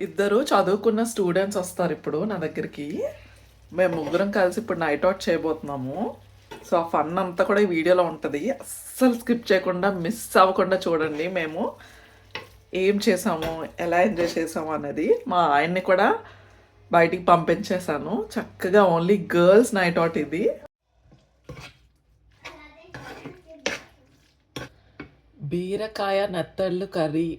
ఇద్దరు చదువుకున్న స్టూడెంట్స్ వస్తారు ఇప్పుడు నా దగ్గరికి. మేము ముగ్గురం కలిసి ఇప్పుడు నైట్ అవుట్ చేయబోతున్నాము. సో ఆ ఫన్ అంతా కూడా ఈ వీడియోలో ఉంటుంది. అస్సలు స్కిప్ చేయకుండా మిస్ అవ్వకుండా చూడండి. మేము ఏం చేసాము, ఎలా ఎంజాయ్ చేసాము అనేది. మా ఆయన్ని కూడా బయటికి పంపించేశాను. చక్కగా ఓన్లీ గర్ల్స్ నైట్ అవుట్ ఇది. బీరకాయ నెత్తళ్ళు కర్రీ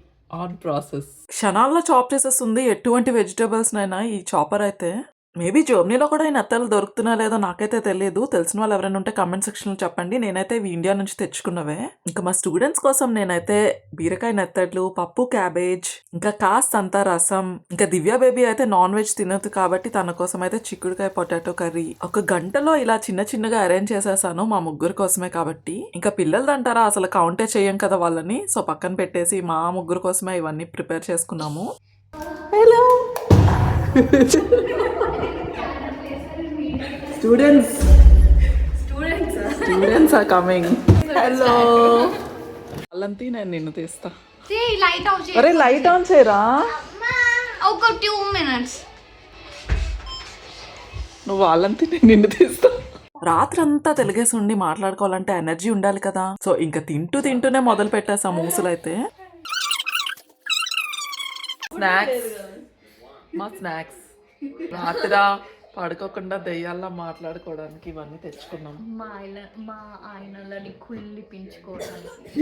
ఆన్ ప్రాసెస్. క్షణాల్లో చాప్ చేసేస్తుంది ఎటువంటి వెజిటేబుల్స్ నైనా ఈ చాపర్ అయితే. మేబీ జర్మనీలో కూడా ఈ నెత్తలు దొరుకుతున్నా లేదో నాకైతే తెలియదు. తెలిసిన వాళ్ళు ఎవరైనా ఉంటే కమెంట్ సెక్షన్లో చెప్పండి. నేనైతే ఇవి ఇండియా నుంచి తెచ్చుకున్నవే. ఇంకా మా స్టూడెంట్స్ కోసం నేనైతే బీరకాయ నెత్తళ్ళు, పప్పు, క్యాబేజ్, ఇంకా కాస్త అంతా రసం. ఇంకా దివ్య బేబీ అయితే నాన్ వెజ్ తినదు కాబట్టి తన కోసం అయితే చిక్కుడుకాయ పొటాటో కర్రీ. ఒక గంటలో ఇలా చిన్న చిన్నగా అరేంజ్ చేసేసాను మా ముగ్గురు కోసమే కాబట్టి. ఇంకా పిల్లలది అంటారా, అసలు కౌంటే చేయం కదా వాళ్ళని. సో పక్కన పెట్టేసి మా ముగ్గురు కోసమే ఇవన్నీ ప్రిపేర్ చేసుకున్నాము. Hello students are coming. Hello వాళ్ళంతా నేను నిన్ను తీస్తా. అరే లైట్ ఆన్ చేయరా. ఒక 2 minutes. నువ్వు వాళ్ళంతా నేను నిన్ను తీస్తా. రాత్రంతా తెలుగేసి ఉండి మాట్లాడుకోవాలంటే ఎనర్జీ ఉండాలి కదా. సో ఇంకా తింటూనే మొదలు పెట్టేసా మూసులైతే. స్నాక్స్, మా స్నాక్స్ రాత్రి పడుకోకుండా దెయ్యాల్లా మాట్లాడుకోవడానికి ఇవన్నీ తెచ్చుకున్నాం. మా ఆయనలని కుళ్ళిపించుకోవడానికి.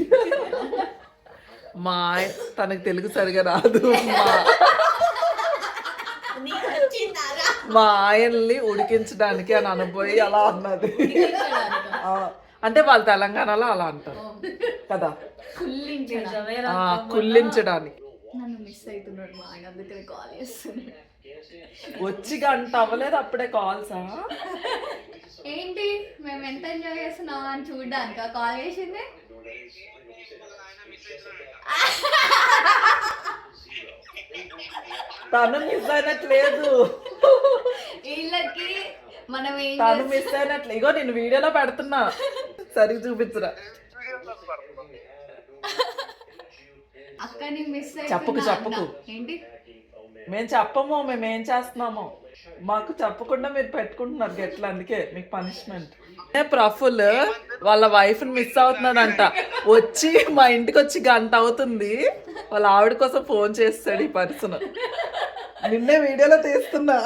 మా ఆయన తనకు తెలుగు సరిగా రాదు. మా ఆయన్ని ఉడికించడానికి అని అనుభవి అలా అన్నది. అంటే వాళ్ళు తెలంగాణలో అలా అంటారు కదా, కుళ్ళించడానికి. నన్ను మిస్ అవుతున్నాడు మా ఆయన, అందుకని కాల్ చేస్తున్నాడు. వచ్చి గంట అవ్వలేదు అప్పుడే కాల్సా? ఏంటి మేము ఎంత ఎంజాయ్ చేస్తున్నాం అని చూడ్డానికా కాల్ చేసింది? తను మిస్ అయినట్లేదు, వీళ్ళకి మనం తను మిస్ అయినట్లు. ఇగో నేను వీడియోలో పెడుతున్నా, సరిగ్గా చూపించరా. అక్కని మిస్ చెప్పుకు ఏంటి మేము చెప్పము, మేము ఏం చేస్తున్నామో మాకు చెప్పకుండా మీరు పెట్టుకుంటున్నారు గట్లా. అందుకే మీకు పనిష్మెంట్. ప్రఫుల్ వాళ్ళ వైఫ్ ని మిస్ అవుతున్నాడంట. వచ్చి మా ఇంటికి వచ్చి గంట అవుతుంది. వాళ్ళ ఆవిడ కోసం ఫోన్ చేస్తాడు ఈ పర్సన్. నిన్నే వీడియోలో తీస్తున్నా.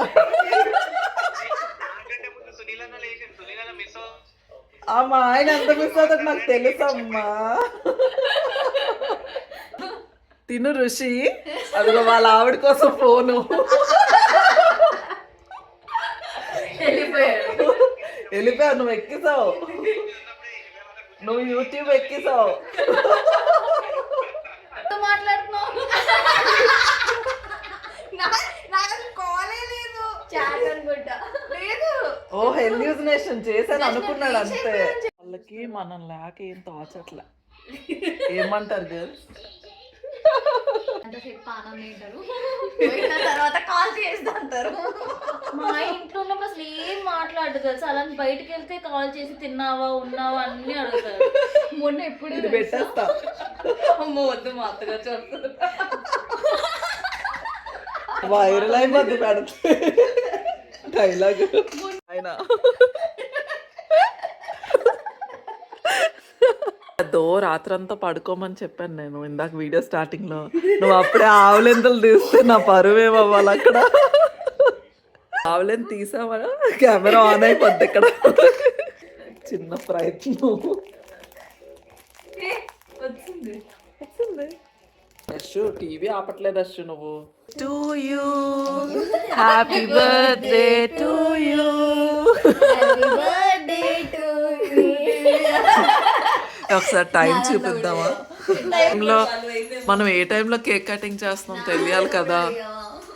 మా ఆయన ఎంత మిస్ అవుతాడు నాకు తెలుసమ్మా. తిను ఋషి, అదిగో వాళ్ళ ఆవిడ కోసం ఫోను. వెళ్ళిపోయావు, నువ్వు ఎక్కిసావు, నువ్వు యూట్యూబ్ ఎక్కిసావు. ఓ హెల్యూజినేషన్ చేశాను అనుకున్నాడు అంతే. వాళ్ళకి మనం లేక ఏం తోచట్లే. ఏమంటారు గర్ల్స్? తర్వాత కాల్ చేస్తారు. మా ఇంట్లో ఉన్నప్పుడు అసలు ఏం మాట్లాడదు తెలుసు. అలా బయటకు వెళ్తే కాల్ చేసి తిన్నావా ఉన్నావా అన్ని అడుగుతారు. మొన్న ఎప్పుడు పెట్టేస్తా. వద్దు మా అత్తగా చెప్తారు. వైరల్ అయిపోద్ది పెడితే డైలాగ్. ఆయన రాత్రంతా పడుకోమని చెప్పాను నేను ఇందాక వీడియో స్టార్టింగ్ లో. నువ్వు అప్పుడే ఆవులెంతలు తీస్తే నా పరువేమవ్వాలి అక్కడ. ఆవులెంత తీసావా, కెమెరా ఆన్ అయిపోద్ది ఇక్కడ. చిన్న ప్రయత్నం. అశ్షు టీవీ ఆపట్లేదు అశ్షు నువ్వు. To you happy birthday to you. ఒకసారి టైం చూపిద్దామా? టైంలో మనం ఏ టైంలో కేక్ కటింగ్ చేస్తున్నాం తెలియాలి కదా.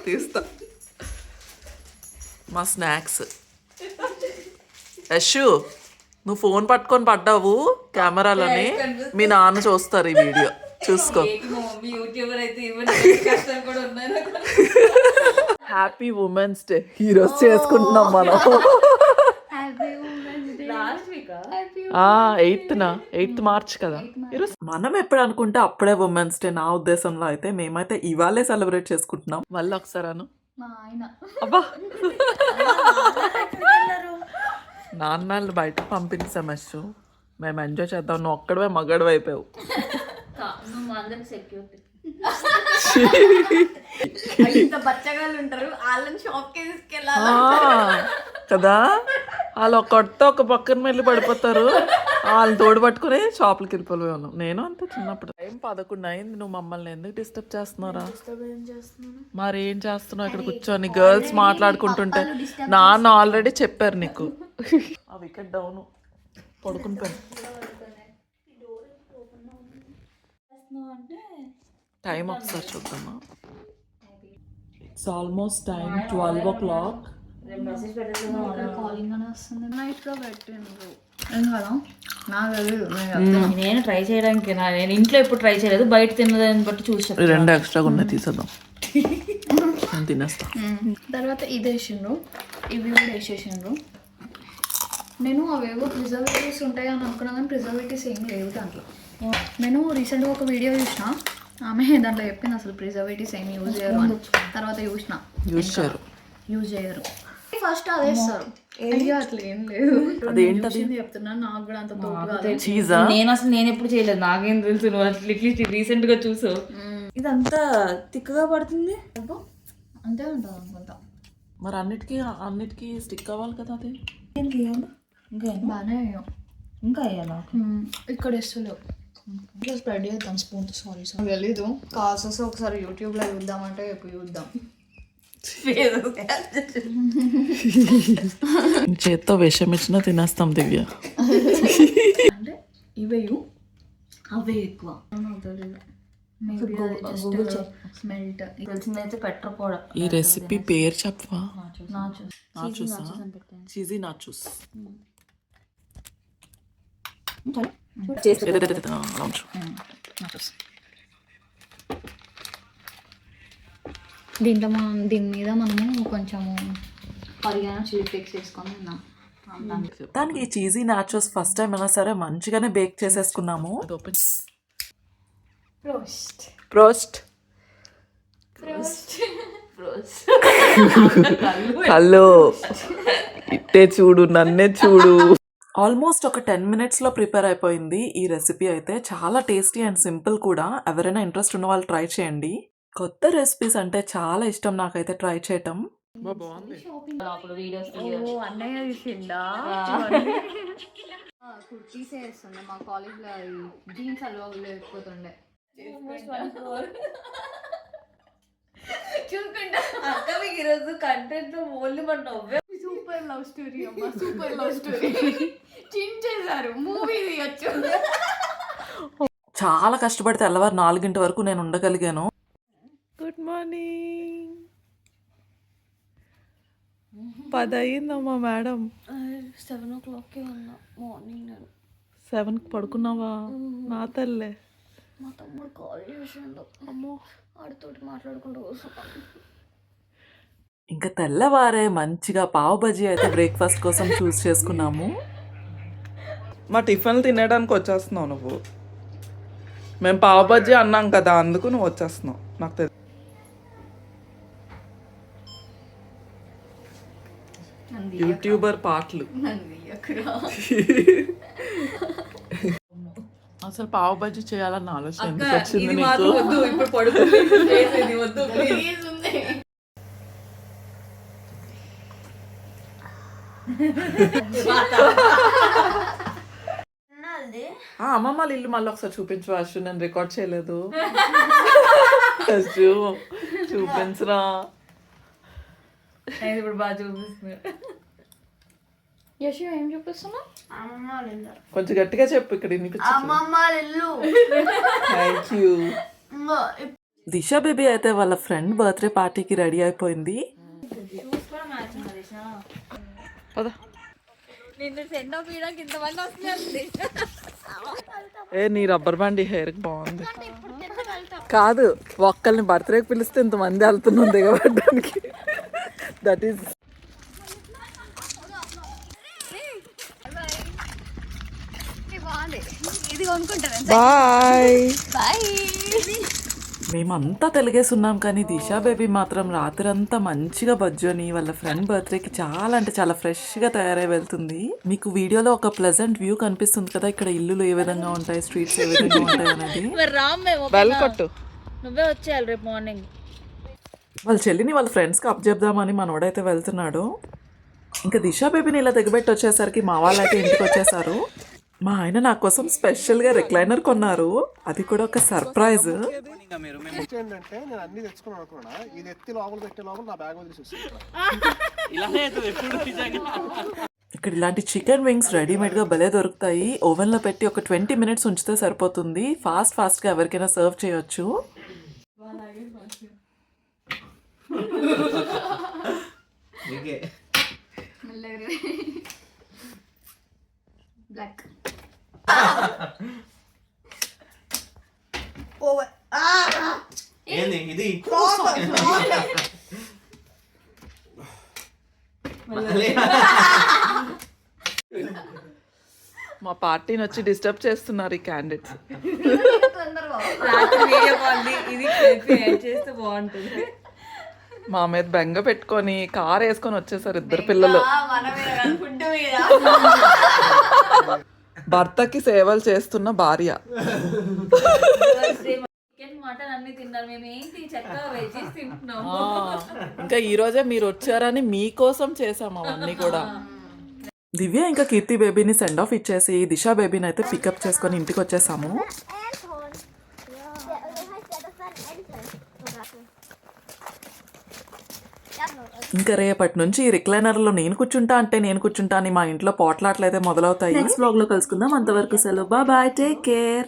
తీస్తా. మా స్నాక్స్. యశు నువ్వు ఫోన్ పట్టుకొని పడ్డావు కెమెరాలని. మీ నాన్న చూస్తారు ఈ వీడియో, చూసుకో. హ్యాపీ ఉమెన్స్ డే ఈరోజు చేసుకుంటున్నాం మనం. 8th మార్చ్ కదా. మనం ఎప్పుడు అనుకుంటే అప్పుడే ఉమెన్స్ డే. నా ఉద్దేశంలో అయితే మేమైతే ఇవాళే సెలబ్రేట్ చేసుకుంటున్నాం. వాళ్ళు ఒకసారి అను. మా ఆయన అబ్బా నాన్నలు బయట పంపించామచ్చు, మేము ఎంజాయ్ చేద్దాం. నువ్వు ఒక్కడవే మగడు అయిపోయావు. నువ్వు అందరికి సెక్యూరిటీ. ఇంత బచ్చగాళ్ళు ఉంటారు, వాళ్ళని షాప్ కి తీసుకెళ్ళాలి కదా. వాళ్ళు ఒక్కడితో ఒక పక్కన వెళ్ళి పడిపోతారు, వాళ్ళని తోడు పట్టుకుని షాపులకి వెళ్ళిపోయి ఉన్నాం. నేను అంతే చిన్నప్పుడు. టైం 11 అయింది, నువ్వు మమ్మల్ని ఎందుకు డిస్టర్బ్ చేస్తున్నారా? మరి ఏం చేస్తున్నావు ఇక్కడ కూర్చొని గర్ల్స్ మాట్లాడుకుంటుంటే? నాన్న ఆల్రెడీ చెప్పారు నీకు. ఆ వికెట్ డౌన్ పడుకుని పోయి. టైం ఒకసారి చూద్దామా. It's almost time 12 o'clock. Calling అని వస్తుంది. నైట్ లో పెట్టిండ్రు కదా, నాకు తెలియదు. నేను ట్రై చేయడానికి నేను ఇంట్లో ఎప్పుడు ట్రై చేయలేదు, బయట తిన్నదాన్ని బట్టి చూసి 2 ఎక్స్ట్రాగా ఉన్నాయి, తీసేద్దాం. నేను తినేస్తా. తర్వాత ఇది వేసిండ్రు, ఇవి కూడా వేసేసిండ్రు. నేను అవేవో ప్రిజర్వేటివ్స్ ఉంటాయి అని అనుకున్నా, కానీ ప్రిజర్వేటివ్స్ ఏం లేవు దాంట్లో. నేను రీసెంట్గా ఒక వీడియో చూసిన, ఆమె దాంట్లో చెప్పింది అసలు ప్రిజర్వేటివ్స్ ఏమి యూజ్ చేయరు అని. తర్వాత యూజ్ చేయరు. ఫస్ట్ అదే వేస్తారు. అయ్యో అట్లా ఏం లేదు, అదేంటది చెప్తున్నాను. నాకు కూడా అంత చీజా? నేను ఎప్పుడు చేయలేదు, నాకేం తెలుసు. నువ్వు అట్లీస్ట్ రీసెంట్ గా చూసావు. ఇదంతా తిక్కగా పడుతుంది. అంతే ఉంటుంది అనుకుంటా. మరి అన్నిటికీ స్టిక్ అవ్వాలి కదా. అది ఇంకా బాగానే ఇంకా వేయాలా? ఇక్కడ వేస్తలేవు. ఇట్లా స్ప్రెడ్ చేద్దాం స్పూన్. సారీ తెలీదు, కాల్స్ ఒకసారి యూట్యూబ్లో చూద్దామంటే ఎప్పుడు చూద్దాం. చేత్తో విషం ఇచ్చినా తినేస్తాం దివ్య. అంటే ఇవేయు అవే ఎక్కువ. స్మెల్ట్ తెలిసిందైతే పెట్టరు కూడా. ఈ రెసిపీ పేరు చెప్పవా? నాచూస్. చీజీ నాచూస్. దీంట్లో దీని మీద మనము కొంచెము ఆరిగానో చిల్లీ ఫ్లేక్స్ వేసుకొని తిన్నాం. దానికి ఈ చీజీ నాచోస్ ఫస్ట్ టైం అయినా సరే మంచిగానే బేక్ చేసేసుకున్నాము. ప్రోస్ట్. హలో, ఇట్టే చూడు, నన్నే చూడు. ఆల్మోస్ట్ ఒక 10 minutes లో ప్రిపేర్ అయిపోయింది ఈ రెసిపీ. అయితే చాలా టేస్టీ అండ్ సింపుల్ కూడా. ఎవరైనా ఇంట్రెస్ట్ ఉన్న వాళ్ళు ట్రై చేయండి. కొత్త రెసిపీస్ అంటే చాలా ఇష్టం నాకైతే ట్రై చేయటం. అప్పుడు వీడియోస్ అన్నయ్య తీసిండా కుర్తీస్ వేస్తుండే మా కాలేజ్లో. జీన్స్ అలవాళ్ళు లేకపోతుండే. చూసుకుంటా అక్క మీకు ఈరోజు కంటెంట్ ఓన్లీ మన నవ్వే. సూపర్ లవ్ స్టోరీ అమ్మా, సూపర్ లవ్ స్టోరీ. చించేశారు, మూవీ తీయచ్చు. చాలా కష్టపడితే తెల్లవారు 4 వరకు నేను ఉండగలిగాను. Good morning. 10 అయిందమ్మా మేడం. 7 o'clock ఉన్నా మార్నింగ్. నేను 7కి పడుకున్నావా? నా తల్లే. మా తమ్ముడు కాల్ చేసిండు, అమ్మో, ఆడితోటి మాట్లాడుకుంటూ కూర్చున్నాను. ఇంకా తెల్లవారే మంచిగా పావ్ బజ్జీ అయితే బ్రేక్ఫాస్ట్ కోసం చూస్ చేసుకున్నాము. మా టిఫిన్లు తినడానికి వచ్చేస్తున్నావు నువ్వు. మేము పావ్ బజ్జీ అన్నాం కదా, అందుకు నువ్వు వచ్చేస్తున్నావు. నాకు తెలుసు. యూట్యూబర్ పాటలు. అసలు పావ్ బజ్జీ చేయాలన్న ఆలోచన ఎందుకు వచ్చింది నీకు? ఇప్పుడు పడుతుంది వద్దు. అమ్మమ్మ వాళ్ళ ఇల్లు మళ్ళీ ఒకసారి చూపించు అశ్వు. నేను రికార్డ్ చేయలేదు. చూపించరా. ఇప్పుడు బాగా చూపిస్తున్నా. యశు ఏం చూపిస్తున్నా? కొంచెం గట్టిగా చెప్పు, ఇక్కడ థ్యాంక్ యూ. దిశ బేబీ అయితే వాళ్ళ ఫ్రెండ్ బర్త్డే పార్టీకి రెడీ అయిపోయింది. నీ రబ్బర్ బ్యాండ్ హెయిర్ బాగుంది. కాదు, ఒక్కరిని బర్త్డేకి పిలిస్తే ఇంతమంది వెళ్తున్నాం దిగబడడానికి. దట్ ఈస్ ఇది కొనుక్కుంటారు బాయ్. బాయ్. మేమంతా తెలుగేసున్నాం కానీ దిశా బేబీ మాత్రం రాత్రంతా మంచిగా బజ్జోని వాళ్ళ ఫ్రెండ్ బర్త్డేకి చాలా అంటే చాలా ఫ్రెష్గా తయారై వెళ్తుంది. మీకు వీడియోలో ఒక ప్లెజెంట్ వ్యూ కనిపిస్తుంది కదా, ఇక్కడ ఇల్లులు ఏ విధంగా ఉంటాయి, స్ట్రీట్స్ ఏ విధంగా ఉంటాయి అనేది. బెల్ కొట్టు. నువ్వే వచ్చేయాలి రేపు మార్నింగ్. వాళ్ళ చెల్లిని వాళ్ళ ఫ్రెండ్స్కి అప్ చెప్దామని మనోడైతే వెళ్తున్నాడు. ఇంకా దిశా బేబీని ఇలా దిగబెట్టి వచ్చేసరికి మా వాళ్ళు అయితే ఇంటికి వచ్చేసారు. మా ఆయన నా కోసం స్పెషల్గా రిక్లైనర్ కొన్నారు, అది కూడా ఒక సర్ప్రైజ్. ఏంటంటే నేను అన్ని తెచ్చుకున్నాను అనుకున్నా, ఇది ఎత్తి లోపల పెట్టే లోపల నా బ్యాగ్ వదిలేసి ఇక్కడ ఇలాంటి చికెన్ వింగ్స్ రెడీమేడ్గా భలే దొరుకుతాయి. ఓవెన్లో పెట్టి ఒక 20 మినిట్స్ ఉంచితే సరిపోతుంది. ఫాస్ట్గా ఎవరికైనా సర్వ్ చేయొచ్చు. బ్లాక్ ఏంది ఇది మా పార్టీని వచ్చి డిస్టర్బ్ చేస్తున్నారు ఈ క్యాండిడేట్స్. చేస్తే బాగుంటుంది. మా మీద బెంగ పెట్టుకొని కార్ వేసుకొని వచ్చేసారు ఇద్దరు పిల్లలు. భర్తకి సేవలు చేస్తున్న భార్య. చికెన్ మటన్ అన్ని తిన్నారు, మేము ఏంటి చక్కగా వెజ్జెస్ తింటున్నాము. ఇంకా ఈ రోజే మీరు వచ్చారని మీకోసం చేసాము అవన్నీ కూడా. దివ్య ఇంకా కీర్తి బేబీని సెండ్ ఆఫ్ ఇచ్చేసి దిశా బేబీని అయితే పికప్ చేసుకొని ఇంటికి వచ్చేసాము. ఇంకా రేపటి నుంచి ఈ రిక్లైనర్లో నేను కూర్చుంటా అంటే నేను కూర్చుంటా అని మా ఇంట్లో పోట్లాట్లయితే మొదలవుతాయి. నెక్స్ట్ వ్లాగ్ లో కలుసుకుందాం. అంతవరకు సెలవు. Bye, take care.